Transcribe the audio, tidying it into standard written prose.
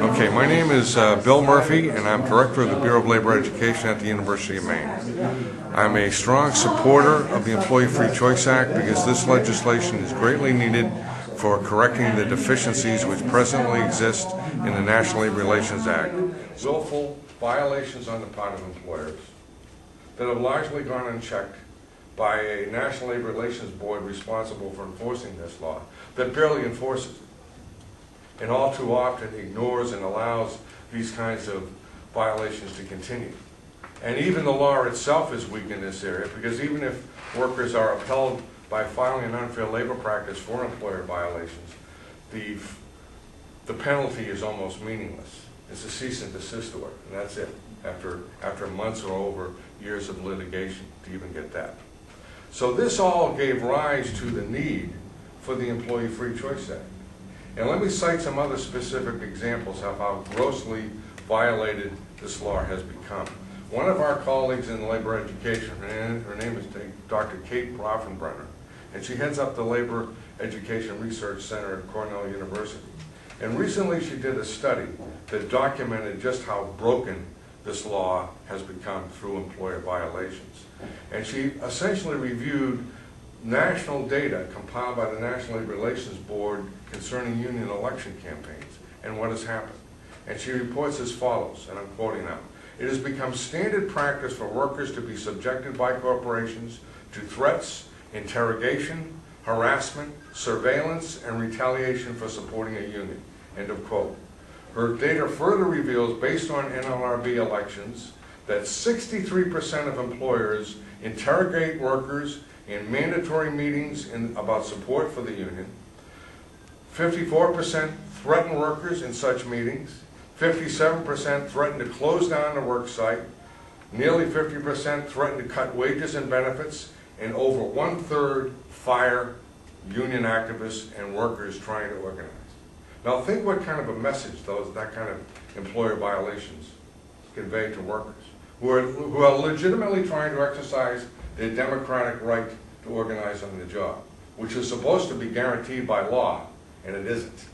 Okay, my name is Bill Murphy, and I'm Director of the Bureau of Labor Education at the University of Maine. I'm a strong supporter of the Employee Free Choice Act because this legislation is greatly needed for correcting the deficiencies which presently exist in the National Labor Relations Act. Willful violations on the part of employers that have largely gone unchecked by a National Labor Relations Board responsible for enforcing this law that barely enforces it, and all too often ignores and allows these kinds of violations to continue. And even the law itself is weak in this area, because even if workers are upheld by filing an unfair labor practice for employer violations, the penalty is almost meaningless. It's a cease and desist order, and that's it, after months or over years of litigation to even get that. So this all gave rise to the need for the Employee Free Choice Act. And let me cite some other specific examples of how grossly violated this law has become. One of our colleagues in labor education, her name is Dr. Kate Brofenbrenner, and she heads up the Labor Education Research Center at Cornell University. And recently she did a study that documented just how broken this law has become through employer violations. And she essentially reviewed national data compiled by the National Labor Relations Board concerning union election campaigns and what has happened. And she reports as follows, and I'm quoting now: "It has become standard practice for workers to be subjected by corporations to threats, interrogation, harassment, surveillance, and retaliation for supporting a union." End of quote. Her data further reveals, based on NLRB elections, that 63% of employers interrogate workers in mandatory meetings about support for the union, 54% threaten workers in such meetings, 57% threaten to close down the work site, nearly 50% threaten to cut wages and benefits, and over 1/3 fire union activists and workers trying to organize. Now think what kind of a message that kind of employer violations convey to workers who are legitimately trying to exercise their democratic right to organize on the job, which is supposed to be guaranteed by law, and it isn't.